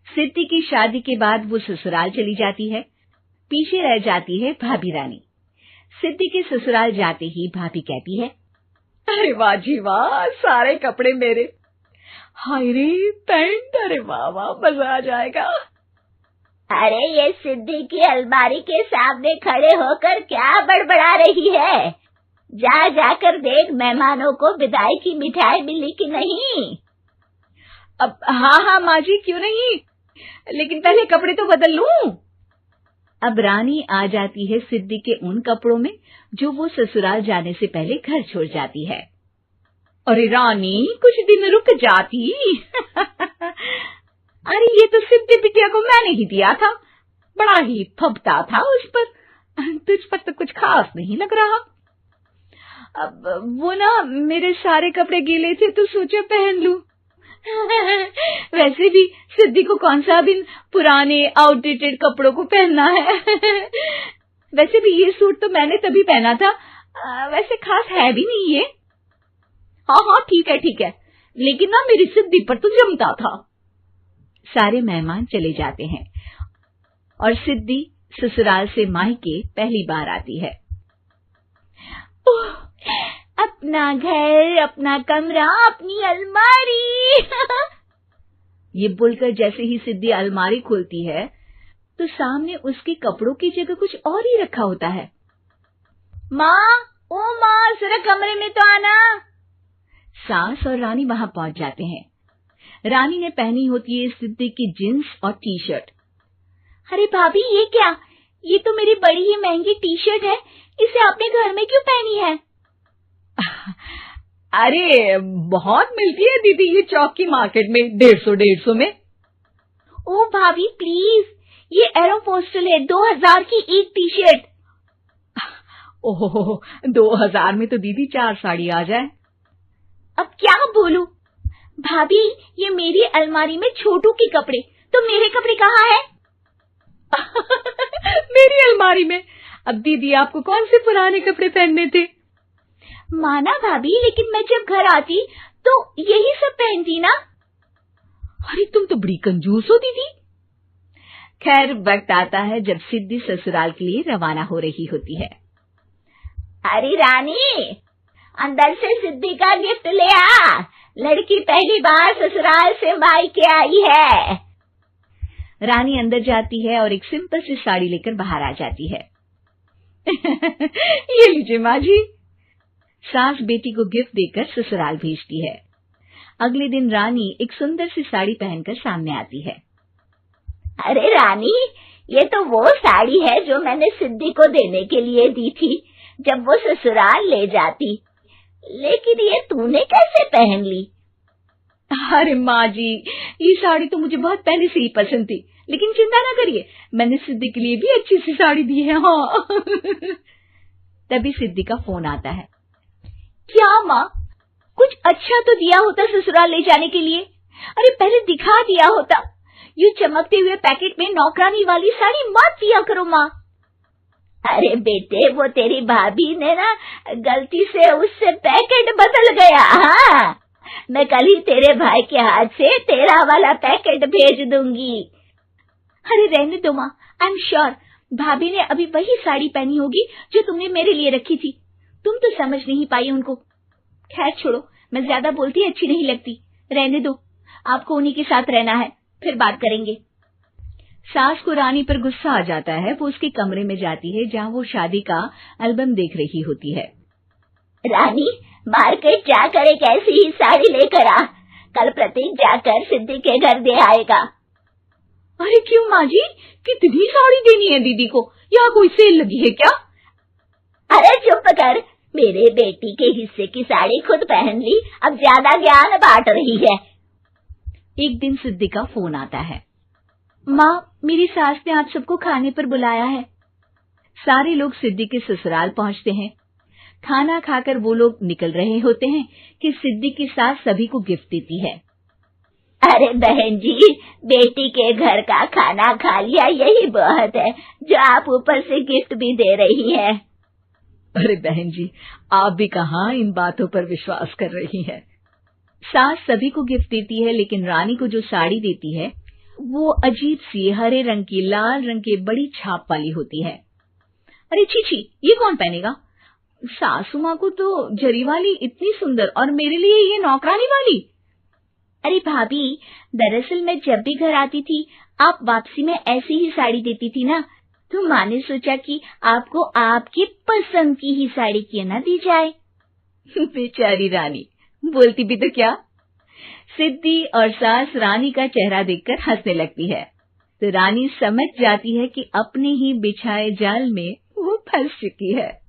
सिद्धि की शादी के बाद वो ससुराल चली जाती है। पीछे रह जाती है भाभी रानी। सिद्धि के ससुराल जाते ही भाभी कहती है, अरे वाह जी वाह, सारे कपड़े मेरे। हाय रे पैंट, अरे वाह वाह, मजा आ जाएगा। अरे ये सिद्धि की अलमारी के सामने खड़े होकर क्या बड़बड़ा रही है? जा जाकर देख मेहमानों को विदाई की मिठाई मिली कि नहीं। अब हाँ माँ जी, क्यों नहीं, लेकिन पहले कपड़े तो बदल लूं। अब रानी आ जाती है सिद्धि के उन कपड़ों में जो वो ससुराल जाने से पहले घर छोड़ जाती है। अरे रानी, कुछ दिन रुक जाती। अरे ये तो सिद्धि बिटिया को मैंने ही दिया था, बड़ा ही फबता था उस पर, तुझ पर तो कुछ खास नहीं लग रहा। अब वो ना मेरे सारे कपड़े गीले थे तो सोचा पहन लूं। वैसे भी सिद्धि को कौन सा दिन पुराने आउटडेटेड कपड़ों को पहनना है। वैसे भी ये सूट तो मैंने तभी पहना था, वैसे खास है भी नहीं ये। हाँ ठीक है, लेकिन ना मेरी सिद्धि पर तो जमता था। सारे मेहमान चले जाते हैं और सिद्धि ससुराल से मायके पहली बार आती है। अपना घर, अपना कमरा, अपनी अलमारी। ये बोलकर जैसे ही सिद्धि अलमारी खोलती है तो सामने उसके कपड़ों की जगह कुछ और ही रखा होता है। माँ, ओ माँ, जरा कमरे में तो आना। सास और रानी वहां पहुंच जाते हैं। रानी ने पहनी होती है सिद्धि की जींस और टी शर्ट। अरे भाभी, ये क्या? ये तो मेरी बड़ी ही महंगी टी शर्ट है, इसे आपने घर में क्यों पहनी है? अरे बहुत मिलती है दीदी ये चौक की मार्केट में, 150 में। ओ भाभी प्लीज, ये एरोपोस्टल है, 2000 की एक टी शर्ट। ओहो, 2000 में तो दीदी 4 साड़ी आ जाए। अब क्या बोलूं? भाभी, ये मेरी अलमारी में छोटू के कपड़े, तो मेरे कपड़े कहाँ हैं? मेरी अलमारी में? अब दीदी आपको कौन से पुराने कपड़े पहनने थे? माना भाभी, लेकिन मैं जब घर आती तो यही सब पहनती ना। अरे तुम तो बड़ी कंजूस हो दीदी। खैर, वक्त आता है जब सिद्धि ससुराल के लिए रवाना हो रही होती है। अरे रानी, अंदर से सिद्धि का गिफ्ट ले आ, लड़की पहली बार ससुराल से मायके आई है। रानी अंदर जाती है और एक सिंपल सी साड़ी लेकर बाहर आ जाती है। ये लीजिए माँ जी। सास बेटी को गिफ्ट देकर ससुराल भेजती है। अगले दिन रानी एक सुंदर सी साड़ी पहनकर सामने आती है। अरे रानी, ये तो वो साड़ी है जो मैंने सिद्धि को देने के लिए दी थी जब वो ससुराल ले जाती, लेकिन ये तूने कैसे पहन ली? अरे माँ जी, ये साड़ी तो मुझे बहुत पहले से ही पसंद थी, लेकिन चिंता ना करिए, मैंने सिद्धि के लिए भी अच्छी सी साड़ी दी है। हाँ। तभी सिद्धि का फोन आता है। क्या माँ, कुछ अच्छा तो दिया होता ससुराल ले जाने के लिए। अरे पहले दिखा दिया होता। यूं चमकते हुए पैकेट में नौकरानी वाली साड़ी मत दिया करो माँ। अरे बेटे, वो तेरी भाभी ने ना गलती से उससे पैकेट बदल गया। हाँ, मैं कल ही तेरे भाई के हाथ से तेरा वाला पैकेट भेज दूंगी। अरे रहने दो माँ, आई एम श्योर भाभी ने अभी वही साड़ी पहनी होगी जो तुमने मेरे लिए रखी थी। तुम तो समझ नहीं पाई उनको। खैर छोड़ो, मैं ज्यादा बोलती अच्छी नहीं लगती, रहने दो, आपको उन्हीं के साथ रहना है, फिर बात करेंगे। सास को रानी पर गुस्सा आ जाता है। वो उसके कमरे में जाती है जहाँ वो शादी का एल्बम देख रही होती है। रानी, मार्केट जाकर एक ऐसी ही साड़ी लेकर आ, कल प्रतीक जाकर सिद्धि के घर दे आएगा। अरे क्यों माँ जी, कितनी साड़ी देनी है दीदी को? यहाँ कोई सेल लगी है क्या? अरे चुप कर, मेरे बेटी के हिस्से की साड़ी खुद पहन ली, अब ज्यादा ज्ञान बांट रही है। एक दिन सिद्धि का फोन आता है। माँ, मेरी सास ने आप सबको खाने पर बुलाया है। सारे लोग सिद्धि के ससुराल पहुँचते हैं। खाना खाकर वो लोग निकल रहे होते हैं कि सिद्धि की सास सभी को गिफ्ट देती है। अरे बहन जी, बेटी के घर का खाना खा लिया, यही बहुत है जो आप ऊपर से गिफ्ट भी दे रही है। अरे बहन जी, आप भी कहाँ इन बातों पर विश्वास कर रही हैं। सास सभी को गिफ्ट देती है, लेकिन रानी को जो साड़ी देती है वो अजीब सी हरे रंग की लाल रंग के बड़ी छाप वाली होती है। अरे छी छी, ये कौन पहनेगा? सासू माँ को तो जरी वाली इतनी सुंदर और मेरे लिए ये नौकरानी वाली। अरे भाभी, दरअसल मैं जब भी घर आती थी आप वापसी में ऐसी ही साड़ी देती थी ना, तो माँ ने सोचा कि आपको आपकी पसंद की ही साड़ी क्यों ना दी जाए। बेचारी रानी, बोलती भी तो क्या। सिद्धि और सास रानी का चेहरा देखकर हंसने लगती है, तो रानी समझ जाती है कि अपने ही बिछाए जाल में वो फंस चुकी है।